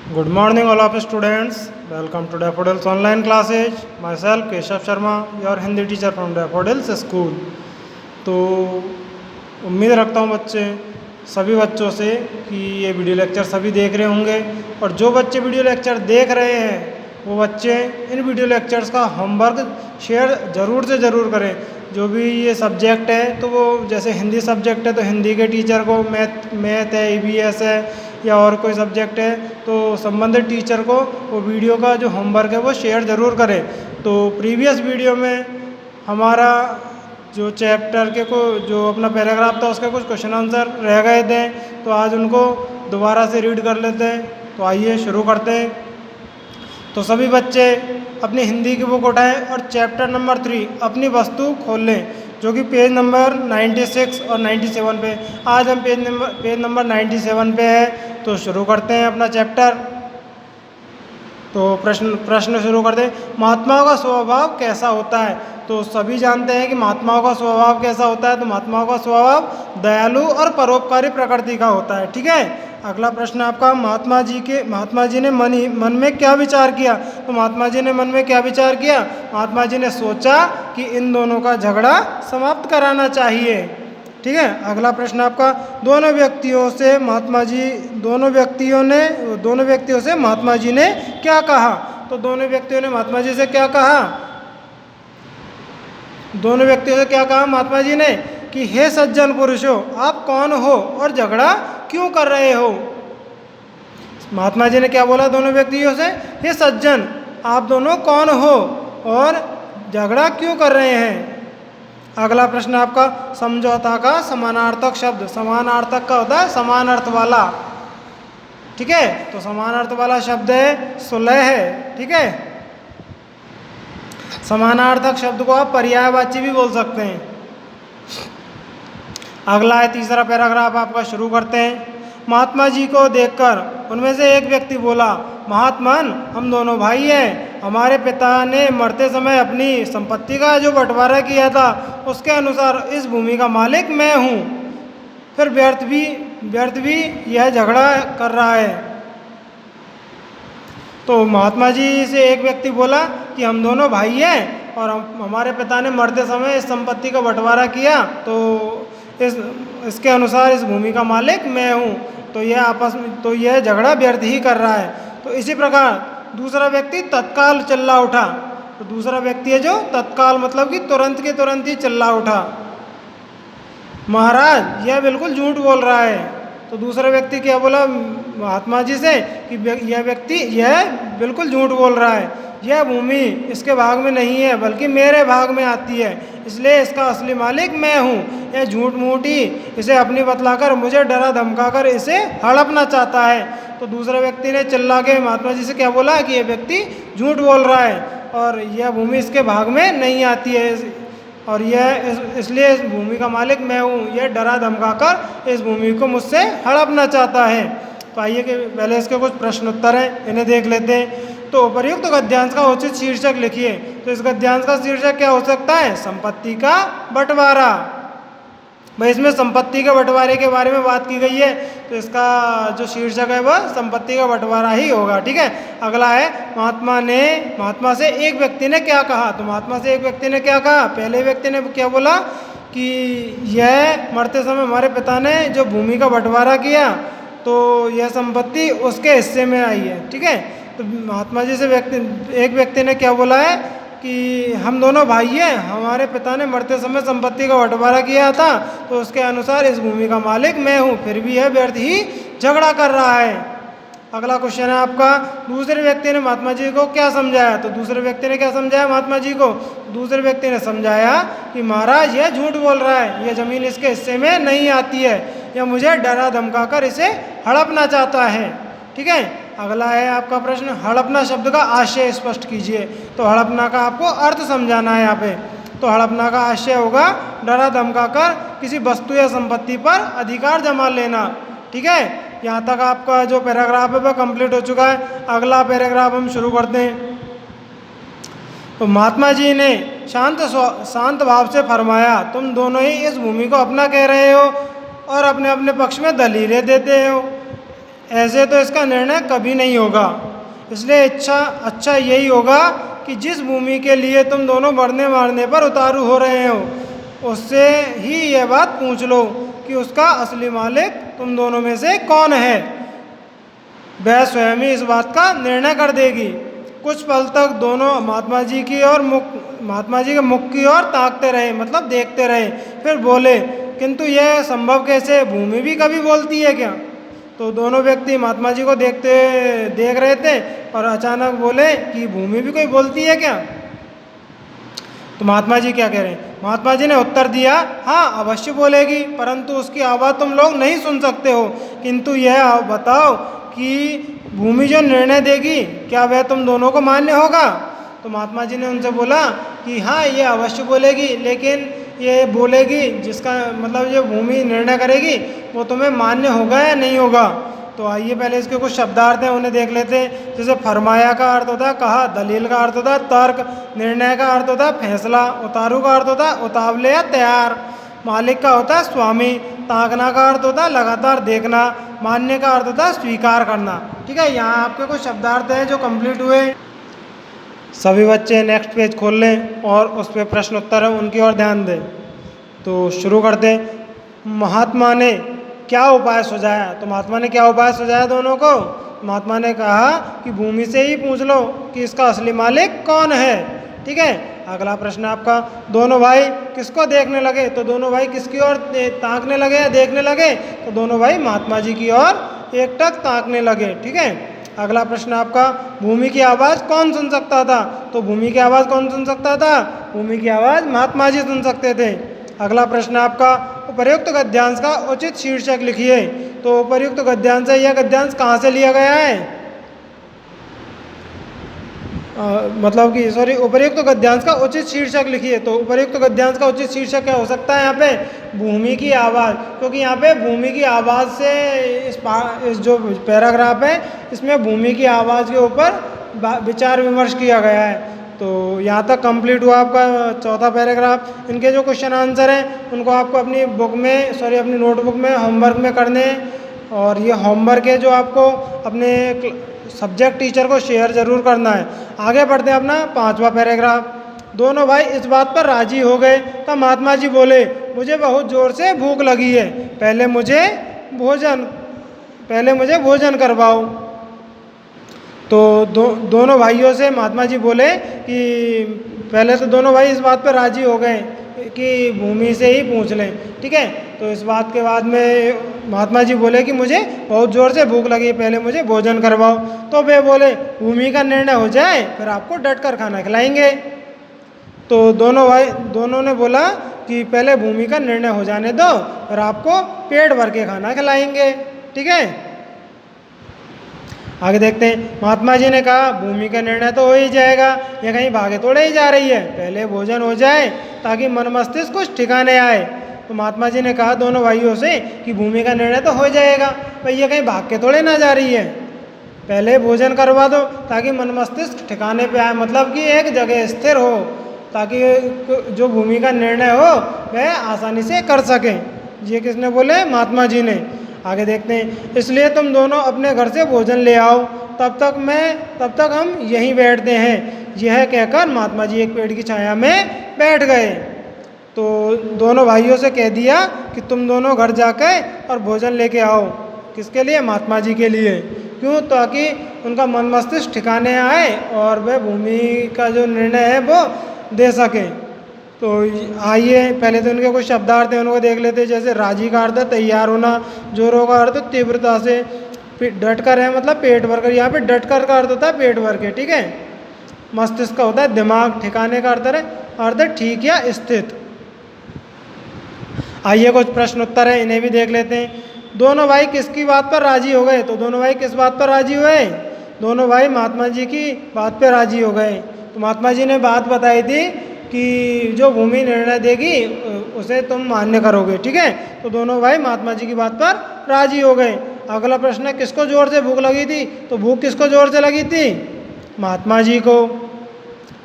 Good morning, all of students. Welcome to Daffodils online classes. Myself, Keshav Sharma, your Hindi teacher from Daffodils School. तो उम्मीद रखता हूँ बच्चे सभी बच्चों से कि ये वीडियो लेक्चर सभी देख रहे होंगे और जो बच्चे वीडियो लेक्चर देख रहे हैं वो बच्चे इन वीडियो लेक्चर्स का होमवर्क शेयर ज़रूर से ज़रूर करें। जो भी ये सब्जेक्ट है तो वो जैसे हिंदी सब्जेक्ट है तो हिंदी के टीचर को, मैथ है, ईवीएस है या और कोई सब्जेक्ट है तो संबंधित टीचर को वो वीडियो का जो होमवर्क है वो शेयर ज़रूर करें। तो प्रीवियस वीडियो में हमारा जो चैप्टर के को जो अपना पैराग्राफ था उसके कुछ क्वेश्चन आंसर रह गए थे तो आज उनको दोबारा से रीड कर लेते हैं। तो आइए शुरू करते हैं। तो सभी बच्चे अपनी हिंदी की बुक उठाएं और चैप्टर नंबर 3 अपनी वस्तु खोल लें, जो कि पेज नंबर 96 और 97 पे। आज हम पेज नंबर 97 पे है। तो शुरू करते हैं अपना चैप्टर। तो प्रश्न शुरू करते हैं। महात्माओं का स्वभाव कैसा होता है? तो सभी जानते हैं कि महात्माओं का स्वभाव कैसा होता है। तो महात्माओं का स्वभाव दयालु और परोपकारी प्रकृति का होता है। ठीक है। अगला प्रश्न आपका, महात्मा जी ने मन में क्या विचार किया? तो महात्मा जी ने मन में क्या विचार किया? महात्मा जी ने सोचा कि इन दोनों का झगड़ा समाप्त कराना चाहिए। ठीक है। अगला प्रश्न आपका, दोनों व्यक्तियों से महात्मा जी ने क्या कहा? तो दोनों व्यक्तियों ने महात्मा जी से क्या कहा? दोनों व्यक्तियों से क्या कहा महात्मा जी ने कि हे सज्जन पुरुषों, आप कौन हो और झगड़ा क्यों कर रहे हो? महात्मा जी ने क्या बोला दोनों व्यक्तियों से? हे सज्जन, आप दोनों कौन हो और झगड़ा क्यों कर रहे हैं? अगला प्रश्न आपका, समझौता का समानार्थक शब्द। समानार्थक का होता है समान अर्थ वाला। ठीक है। तो समान अर्थ वाला शब्द है सुलह है। ठीक है। समानार्थक शब्द को आप पर्यायवाची भी बोल सकते हैं। अगला है तीसरा पैराग्राफ आपका। शुरू करते हैं। महात्मा जी को देखकर उनमें से एक व्यक्ति बोला, महात्मन, हम दोनों भाई हैं। हमारे पिता ने मरते समय अपनी संपत्ति का जो बंटवारा किया था उसके अनुसार इस भूमि का मालिक मैं हूँ। फिर व्यर्थ भी यह झगड़ा कर रहा है। तो महात्मा जी से एक व्यक्ति बोला कि हम दोनों भाई हैं और हमारे पिता ने मरते समय इस संपत्ति का बंटवारा किया तो इसके अनुसार इस भूमि का मालिक मैं हूँ। तो यह झगड़ा व्यर्थ ही कर रहा है। तो इसी प्रकार दूसरा व्यक्ति तत्काल चिल्ला उठा। तो दूसरा व्यक्ति है जो तत्काल मतलब कि तुरंत के तुरंत ही चिल्ला उठा, महाराज यह बिल्कुल झूठ बोल रहा है। तो दूसरा व्यक्ति क्या बोला महात्मा जी से कि यह बिल्कुल झूठ बोल रहा है। यह भूमि इसके भाग में नहीं है बल्कि मेरे भाग में आती है, इसलिए इसका असली मालिक मैं हूँ। यह झूठ मूठी इसे अपनी बतलाकर मुझे डरा धमकाकर इसे हड़पना चाहता है। तो दूसरे व्यक्ति ने चिल्ला के महात्मा जी से क्या बोला कि यह व्यक्ति झूठ बोल रहा है और यह भूमि इसके भाग में नहीं आती है और इसलिए इस भूमि का मालिक मैं हूँ। यह डरा धमकाकर इस भूमि को मुझसे हड़पना चाहता है। तो आइए कि पहले इसके कुछ प्रश्न उत्तर हैं, इन्हें देख लेते हैं। तो उपर्युक्त गद्यांश का उचित शीर्षक लिखिए। तो इस गद्यांश का शीर्षक क्या हो सकता है? संपत्ति का बंटवारा। भाई इसमें संपत्ति के बंटवारे के बारे में बात की गई है तो इसका जो शीर्षक है वह संपत्ति का बंटवारा ही होगा। ठीक है। अगला है, महात्मा से एक व्यक्ति ने क्या कहा? तो महात्मा से एक व्यक्ति ने क्या कहा? पहले व्यक्ति ने क्या बोला कि यह मरते समय हमारे पिता ने जो भूमि का बंटवारा किया तो यह संपत्ति उसके हिस्से में आई है। ठीक है। तो महात्मा जी से एक व्यक्ति ने क्या बोला है कि हम दोनों भाई हैं, हमारे पिता ने मरते समय संपत्ति का बंटवारा किया था तो उसके अनुसार इस भूमि का मालिक मैं हूँ, फिर भी यह व्यर्थ ही झगड़ा कर रहा है। अगला क्वेश्चन है आपका, दूसरे व्यक्ति ने महात्मा जी को क्या समझाया? तो दूसरे व्यक्ति ने क्या समझाया महात्मा जी को? दूसरे व्यक्ति ने समझाया कि महाराज यह झूठ बोल रहा है, यह जमीन इसके हिस्से में नहीं आती है, यह मुझे डरा धमकाकर इसे हड़पना चाहता है। ठीक है। अगला है आपका प्रश्न, हड़पना शब्द का आशय स्पष्ट कीजिए। तो हड़पना का आपको अर्थ समझाना है यहाँ पे। तो हड़पना का आशय होगा डरा धमकाकर किसी वस्तु या संपत्ति पर अधिकार जमा लेना। ठीक है। यहाँ तक आपका जो पैराग्राफ है वह कंप्लीट हो चुका है। अगला पैराग्राफ हम शुरू करते हैं। तो महात्मा जी ने शांत भाव से फरमाया, तुम दोनों ही इस भूमि को अपना कह रहे हो और अपने अपने पक्ष में दलीलें देते हो। ऐसे तो इसका निर्णय कभी नहीं होगा। इसलिए अच्छा यही होगा कि जिस भूमि के लिए तुम दोनों मरने मारने पर उतारू हो रहे हो, उससे ही यह बात पूछ लो कि उसका असली मालिक तुम दोनों में से कौन है। वह स्वयं ही इस बात का निर्णय कर देगी। कुछ पल तक दोनों महात्मा जी के मुख की ओर ताकते रहे, मतलब देखते रहे। फिर बोले, किंतु यह संभव कैसे? भूमि भी कभी बोलती है क्या? तो दोनों व्यक्ति महात्मा जी को देख रहे थे और अचानक बोले कि भूमि भी कोई बोलती है क्या? तो महात्मा जी क्या कह रहे हैं? महात्मा जी ने उत्तर दिया, हाँ अवश्य बोलेगी, परंतु उसकी आवाज़ तुम लोग नहीं सुन सकते हो। किंतु यह बताओ कि भूमि जो निर्णय देगी, क्या वह तुम दोनों को मान्य होगा? तो महात्मा जी ने उनसे बोला कि हाँ ये अवश्य बोलेगी, लेकिन ये बोलेगी जिसका मतलब जो भूमि निर्णय करेगी वो तुम्हें मान्य होगा या नहीं होगा। तो आइए पहले इसके कुछ शब्दार्थ हैं उन्हें देख लेते हैं। जैसे फरमाया का अर्थ होता है कहा, दलील का अर्थ होता है तर्क, निर्णय का अर्थ होता है फैसला, उतारू का अर्थ होता है उतावले या तैयार, मालिक का होता है स्वामी, ताकना का अर्थ होता है लगातार देखना, मान्य का अर्थ होता है स्वीकार करना। ठीक है, यहाँ आपके कुछ शब्दार्थ हैं जो कंप्लीट हुए। सभी बच्चे नेक्स्ट पेज खोल लें और उस पर प्रश्न उत्तर है उनकी ओर ध्यान दें। तो शुरू करते हैं। महात्मा ने क्या उपाय सुझाया? तो महात्मा ने क्या उपाय सुझाया दोनों को? महात्मा ने कहा कि भूमि से ही पूछ लो कि इसका असली मालिक कौन है। ठीक है, अगला प्रश्न आपका, दोनों भाई किसको देखने लगे? तो दोनों भाई किसकी ओर ताकने लगे या देखने लगे? तो दोनों भाई महात्मा जी की ओर एकटक ताकने लगे। ठीक है, अगला प्रश्न आपका, भूमि की आवाज़ कौन सुन सकता था? तो भूमि की आवाज़ कौन सुन सकता था? भूमि की आवाज़ महात्मा जी सुन सकते थे। अगला प्रश्न आपका, उपर्युक्त गद्यांश का उचित शीर्षक लिखिए। तो उपर्युक्त गद्यांश है, यह गद्यांश कहाँ से लिया गया है? उपर्युक्त गद्यांश का उचित शीर्षक लिखिए। तो उपर्युक्त गद्यांश का उचित शीर्षक क्या हो सकता है यहाँ पे? भूमि की आवाज़, क्योंकि यहाँ पे भूमि की आवाज़ से इस जो पैराग्राफ है इसमें भूमि की आवाज़ के ऊपर विचार विमर्श किया गया है। तो यहाँ तक कंप्लीट हुआ आपका चौथा पैराग्राफ। इनके जो क्वेश्चन आंसर हैं उनको आपको अपनी अपनी नोटबुक में होमवर्क में करने हैं, और ये होमवर्क है जो आपको अपने सब्जेक्ट टीचर को शेयर ज़रूर करना है। आगे बढ़ते हैं अपना पांचवा पैराग्राफ। दोनों भाई इस बात पर राजी हो गए। तब महात्मा जी बोले, मुझे बहुत ज़ोर से भूख लगी है, पहले मुझे भोजन करवाओ। तो दोनों भाइयों से महात्मा जी बोले कि पहले तो दोनों भाई इस बात पर राजी हो गए कि भूमि से ही पूछ लें। ठीक है, तो इस बात के बाद में महात्मा जी बोले कि मुझे बहुत ज़ोर से भूख लगी, पहले मुझे भोजन करवाओ। तो वे बोले, भूमि का निर्णय हो जाए फिर आपको डट कर खाना खिलाएंगे। तो दोनों ने बोला कि पहले भूमि का निर्णय हो जाने दो, फिर आपको पेट भर के खाना खिलाएंगे। ठीक है, आगे देखते हैं। महात्मा जी ने कहा, भूमि का निर्णय तो हो ही जाएगा, ये कहीं भागे थोड़े ही जा रही है, पहले भोजन हो जाए ताकि मन मस्तिष्क कुछ ठिकाने आए। तो महात्मा जी ने कहा दोनों भाइयों से कि भूमि का निर्णय तो हो जाएगा, भाई ये कहीं भाग के थोड़े ना जा रही है, पहले भोजन करवा दो ताकि मन मस्तिष्क ठिकाने पे आए, मतलब कि एक जगह स्थिर हो, ताकि जो भूमि का निर्णय हो वह आसानी से कर सकें। ये किसने बोले? महात्मा जी ने। आगे देखते हैं। इसलिए तुम दोनों अपने घर से भोजन ले आओ, तब तक हम यहीं बैठते हैं। यह कहकर महात्मा जी एक पेड़ की छाया में बैठ गए। तो दोनों भाइयों से कह दिया कि तुम दोनों घर जाकर और भोजन लेके आओ। किसके लिए? महात्मा जी के लिए। क्यों? ताकि उनका मन मस्तिष्क ठिकाने आए और वह भूमि का जो निर्णय है वो दे सके। तो आइए पहले तो उनके कुछ शब्दार्थ हैं उनको देख लेते हैं। जैसे राजी का अर्थ है तैयार होना, जोरों का अर्थ तीव्रता से, डट कर है मतलब पेट भर कर, यहाँ पे डट कर का अर्थ होता है पेट भर के। ठीक है, मस्तिष्क का होता है दिमाग, ठिकाने का अर्थ है ठीक या स्थित। आइए कुछ प्रश्न उत्तर है इन्हें भी देख लेते हैं। दोनों भाई किसकी बात पर राजी हो गए? तो दोनों भाई किस बात पर राजी हुए? दोनों भाई महात्मा जी की बात पर राजी हो गए। तो महात्मा जी ने बात बताई थी कि जो भूमि निर्णय देगी उसे तुम मान्य करोगे। ठीक है, तो दोनों भाई महात्मा जी की बात पर राजी हो गए। अगला प्रश्न है, किसको जोर से भूख लगी थी? तो भूख किसको जोर से लगी थी? महात्मा जी को।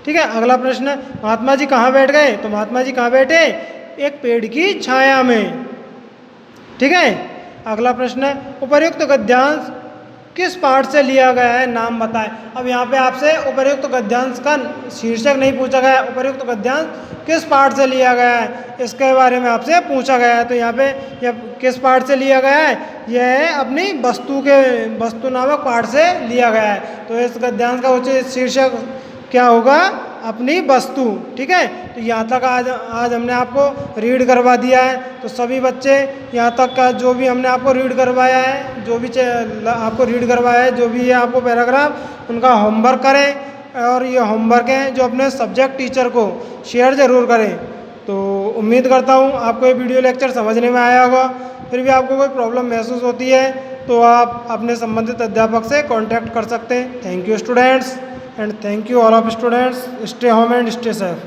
ठीक है, अगला प्रश्न है, महात्मा जी कहाँ बैठ गए? तो महात्मा जी कहाँ बैठे? एक पेड़ की छाया में। ठीक है, अगला प्रश्न है, उपर्युक्त गद्यांश किस पाठ से लिया गया है, नाम बताएं। अब यहाँ पे आपसे उपर्युक्त गद्यांश का शीर्षक नहीं पूछा गया है, उपर्युक्त गद्यांश किस पाठ से लिया गया है इसके बारे में आपसे पूछा गया है। तो यहाँ पे यह किस पाठ से लिया गया है, यह है अपनी वस्तु नामक पाठ से लिया गया है। तो इस गद्यांश का उचित शीर्षक क्या होगा, अपनी वस्तु। ठीक है, तो यहाँ तक आज हमने आपको रीड करवा दिया है। तो सभी बच्चे यहाँ तक का जो भी हमने आपको रीड करवाया है, जो भी आपको रीड करवाया है, जो भी है आपको पैराग्राफ, उनका होमवर्क करें और ये होमवर्क है जो अपने सब्जेक्ट टीचर को शेयर ज़रूर करें। तो उम्मीद करता हूँ आपको ये वीडियो लेक्चर समझने में आया होगा। फिर भी आपको कोई प्रॉब्लम महसूस होती है तो आप अपने संबंधित अध्यापक से कॉन्टैक्ट कर सकते हैं। Thank you students, and thank you all of students. Stay home and stay safe.